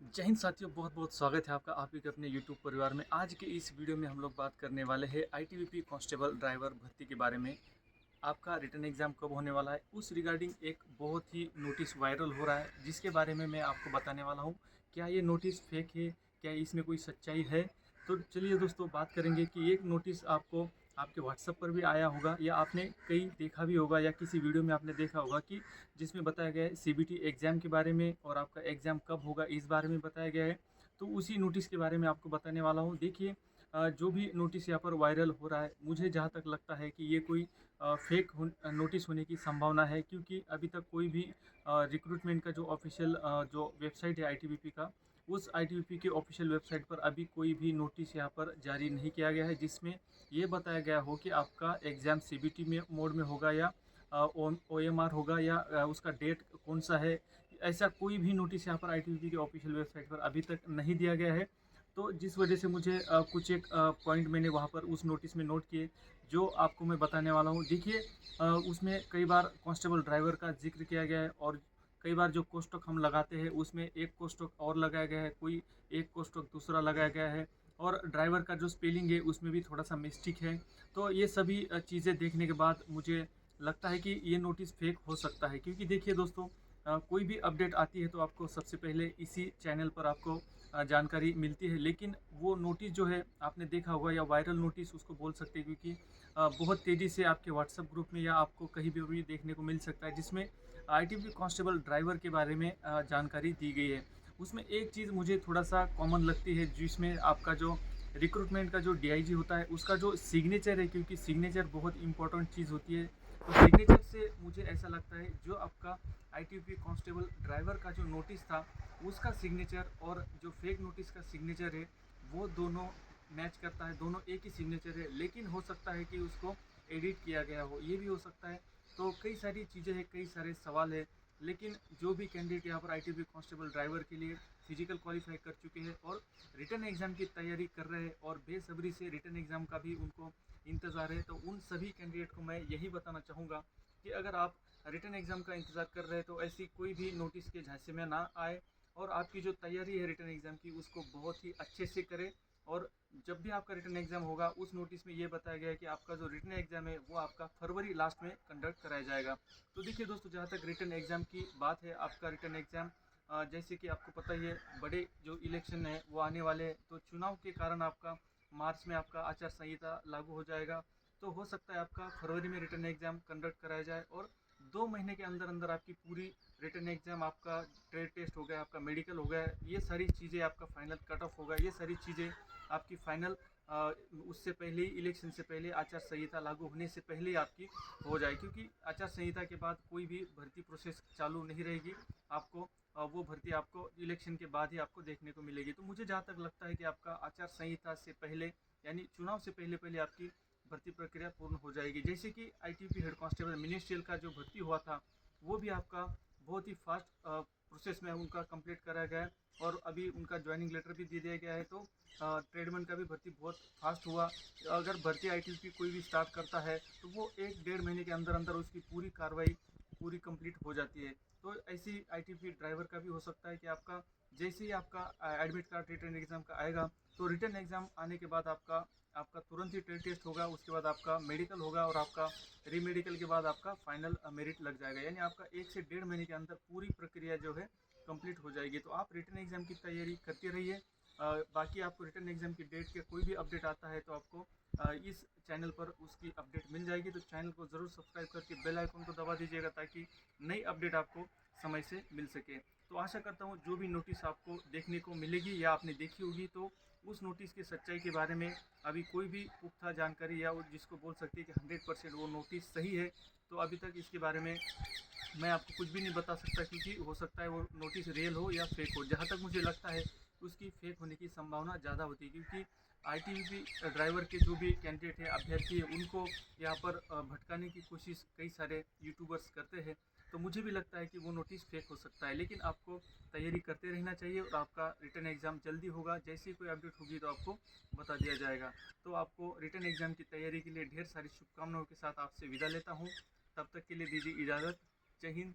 जय हिंद साथियों, बहुत बहुत स्वागत है आपका आप ही के अपने यूट्यूब परिवार में। आज के इस वीडियो में हम लोग बात करने वाले हैं आईटीबीपी कांस्टेबल ड्राइवर भर्ती के बारे में। आपका रिटन एग्ज़ाम कब होने वाला है, उस रिगार्डिंग एक बहुत ही नोटिस वायरल हो रहा है, जिसके बारे में मैं आपको बताने वाला हूँ। क्या ये नोटिस फेक है, क्या इसमें कोई सच्चाई है? तो चलिए दोस्तों, बात करेंगे कि एक नोटिस आपको आपके व्हाट्सएप पर भी आया होगा या आपने कहीं देखा भी होगा या किसी वीडियो में आपने देखा होगा कि जिसमें बताया गया है सीबीटी एग्ज़ाम के बारे में और आपका एग्ज़ाम कब होगा इस बारे में बताया गया है। तो उसी नोटिस के बारे में आपको बताने वाला हूँ। देखिए, जो भी नोटिस यहाँ पर वायरल हो रहा है, मुझे जहाँ तक लगता है कि ये कोई फेक नोटिस होने की संभावना है, क्योंकि अभी तक कोई भी रिक्रूटमेंट का जो ऑफिशियल जो वेबसाइट है आईटीबीपी का, उस आईटीबीपी के ऑफिशियल वेबसाइट पर अभी कोई भी नोटिस यहाँ पर जारी नहीं किया गया है जिसमें ये बताया गया हो कि आपका एग्ज़ाम सीबीटी में मोड में होगा या ओएमआर होगा या उसका डेट कौन सा है। ऐसा कोई भी नोटिस यहाँ पर आईटीबीपी के ऑफिशियल वेबसाइट पर अभी तक नहीं दिया गया है। तो जिस वजह से मुझे कुछ एक पॉइंट मैंने वहाँ पर उस नोटिस में नोट किए, जो आपको मैं बताने वाला हूँ। देखिए, उसमें कई बार कांस्टेबल ड्राइवर का जिक्र किया गया है और कई बार जो कोष्ठक हम लगाते हैं उसमें एक कोष्ठक और लगाया गया है, कोई एक कोष्ठक दूसरा लगाया गया है, और ड्राइवर का जो स्पेलिंग है उसमें भी थोड़ा सा मिस्टेक है। तो ये सभी चीज़ें देखने के बाद मुझे लगता है कि ये नोटिस फेक हो सकता है, क्योंकि देखिए दोस्तों, कोई भी अपडेट आती है तो आपको सबसे पहले इसी चैनल पर आपको जानकारी मिलती है। लेकिन वो नोटिस जो है, आपने देखा होगा, या वायरल नोटिस उसको बोल सकते हैं, क्योंकि बहुत तेज़ी से आपके व्हाट्सएप ग्रुप में या आपको कहीं भी देखने को मिल सकता है, जिसमें आईटीबी कांस्टेबल ड्राइवर के बारे में जानकारी दी गई है। उसमें एक चीज़ मुझे थोड़ा सा कॉमन लगती है, जिसमें आपका जो रिक्रूटमेंट का जो डीआईजी होता है उसका जो सिग्नेचर है, क्योंकि सिग्नेचर बहुत इंपॉर्टेंट चीज़ होती है। तो सिग्नेचर से मुझे ऐसा लगता है जो आपका आईटीबी कांस्टेबल ड्राइवर का जो नोटिस था, उसका सिग्नेचर और जो फेक नोटिस का सिग्नेचर है, वो दोनों मैच करता है, दोनों एक ही सिग्नेचर है। लेकिन हो सकता है कि उसको एडिट किया गया हो, ये भी हो सकता है। तो कई सारी चीज़ें हैं, कई सारे सवाल है। लेकिन जो भी कैंडिडेट यहाँ पर आईटीबी कांस्टेबल ड्राइवर के लिए फिजिकल क्वालिफाई कर चुके हैं और रिटन एग्ज़ाम की तैयारी कर रहे हैं और बेसब्री से रिटन एग्ज़ाम का भी उनको इंतज़ार है, तो उन सभी कैंडिडेट को मैं यही बताना चाहूँगा कि अगर आप रिटन एग्ज़ाम का इंतज़ार कर रहे हैं तो ऐसी कोई भी नोटिस के झांसे में ना आए, और आपकी जो तैयारी है रिटन एग्ज़ाम की उसको बहुत ही अच्छे से करें। और जब भी आपका रिटन एग्ज़ाम होगा, उस नोटिस में ये बताया गया है कि आपका जो रिटन एग्ज़ाम है वो आपका फरवरी लास्ट में कंडक्ट कराया जाएगा। तो देखिए दोस्तों, जहाँ तक रिटन एग्ज़ाम की बात है, आपका रिटन एग्ज़ाम जैसे कि आपको पता ही है, बड़े जो इलेक्शन है वो आने वाले हैं, तो चुनाव के कारण आपका मार्च में आपका आचार संहिता लागू हो जाएगा। तो हो सकता है आपका फरवरी में रिटन एग्ज़ाम कंडक्ट कराया जाए, और 2 महीने के अंदर अंदर आपकी पूरी रिटन एग्ज़ाम, आपका ट्रेड टेस्ट हो गया, आपका मेडिकल हो गया, ये सारी चीज़ें, आपका फाइनल कट ऑफ होगा, ये सारी चीज़ें आपकी फाइनल उससे पहले ही, इलेक्शन से पहले, आचार संहिता लागू होने से पहले ही आपकी हो जाए, क्योंकि आचार संहिता के बाद कोई भी भर्ती प्रोसेस चालू नहीं रहेगी। आपको वो भर्ती आपको इलेक्शन के बाद ही आपको देखने को मिलेगी। तो मुझे जहाँ तक लगता है कि आपका आचार संहिता से पहले, यानी चुनाव से पहले पहले आपकी भर्ती प्रक्रिया पूर्ण हो जाएगी। जैसे कि आईटीबी हेड कांस्टेबल मिनिस्ट्रियल का जो भर्ती हुआ था, वो भी आपका बहुत ही फास्ट प्रोसेस में उनका कंप्लीट कराया गया है, और अभी उनका ज्वाइनिंग लेटर भी दे दिया गया है। तो ट्रेडमैन का भी भर्ती बहुत फास्ट हुआ। अगर भर्ती आईटीबी कोई भी स्टार्ट करता है तो वो 1 डेढ़ महीने के अंदर अंदर उसकी पूरी कार्रवाई पूरी कंप्लीट हो जाती है। तो ऐसी आईटीबी ड्राइवर का भी हो सकता है कि आपका जैसे ही आपका एडमिट कार्ड रिटर्न एग्ज़ाम का आएगा, तो रिटर्न एग्ज़ाम आने के बाद आपका आपका तुरंत ही ट्रेड टेस्ट होगा, उसके बाद आपका मेडिकल होगा, और आपका री मेडिकल के बाद आपका फाइनल मेरिट लग जाएगा। यानी आपका 1 से 1.5 महीने के अंदर पूरी प्रक्रिया जो है कंप्लीट हो जाएगी। तो आप रिटर्न एग्ज़ाम की तैयारी करते रहिए। बाकी आपको रिटर्न एग्ज़ाम की डेट के कोई भी अपडेट आता है तो आपको इस चैनल पर उसकी अपडेट मिल जाएगी। तो चैनल को ज़रूर सब्सक्राइब करके बेल आइकन को दबा दीजिएगा, ताकि नई अपडेट आपको समय से मिल सके। तो आशा करता हूँ जो भी नोटिस आपको देखने को मिलेगी या आपने देखी होगी, तो उस नोटिस की सच्चाई के बारे में अभी कोई भी पुख्ता जानकारी या वो जिसको बोल सकते हैं कि 100% वो नोटिस सही है, तो अभी तक इसके बारे में मैं आपको कुछ भी नहीं बता सकता, क्योंकि हो सकता है वो नोटिस रियल हो या फेक हो। जहाँ तक मुझे लगता है उसकी फेक होने की संभावना ज़्यादा होती है, क्योंकि आईटीबी ड्राइवर के जो भी कैंडिडेट है, अभ्यर्थी है, उनको यहाँ पर भटकाने की कोशिश कई सारे यूट्यूबर्स करते हैं। तो मुझे भी लगता है कि वो नोटिस फेक हो सकता है। लेकिन आपको तैयारी करते रहना चाहिए, और आपका रिटर्न एग्ज़ाम जल्दी होगा। जैसे ही कोई अपडेट होगी तो आपको बता दिया जाएगा। तो आपको रिटर्न एग्ज़ाम की तैयारी के लिए ढेर सारी शुभकामनाओं के साथ आपसे विदा लेता हूँ। तब तक के लिए दीजिए इजाज़त। जय हिंद।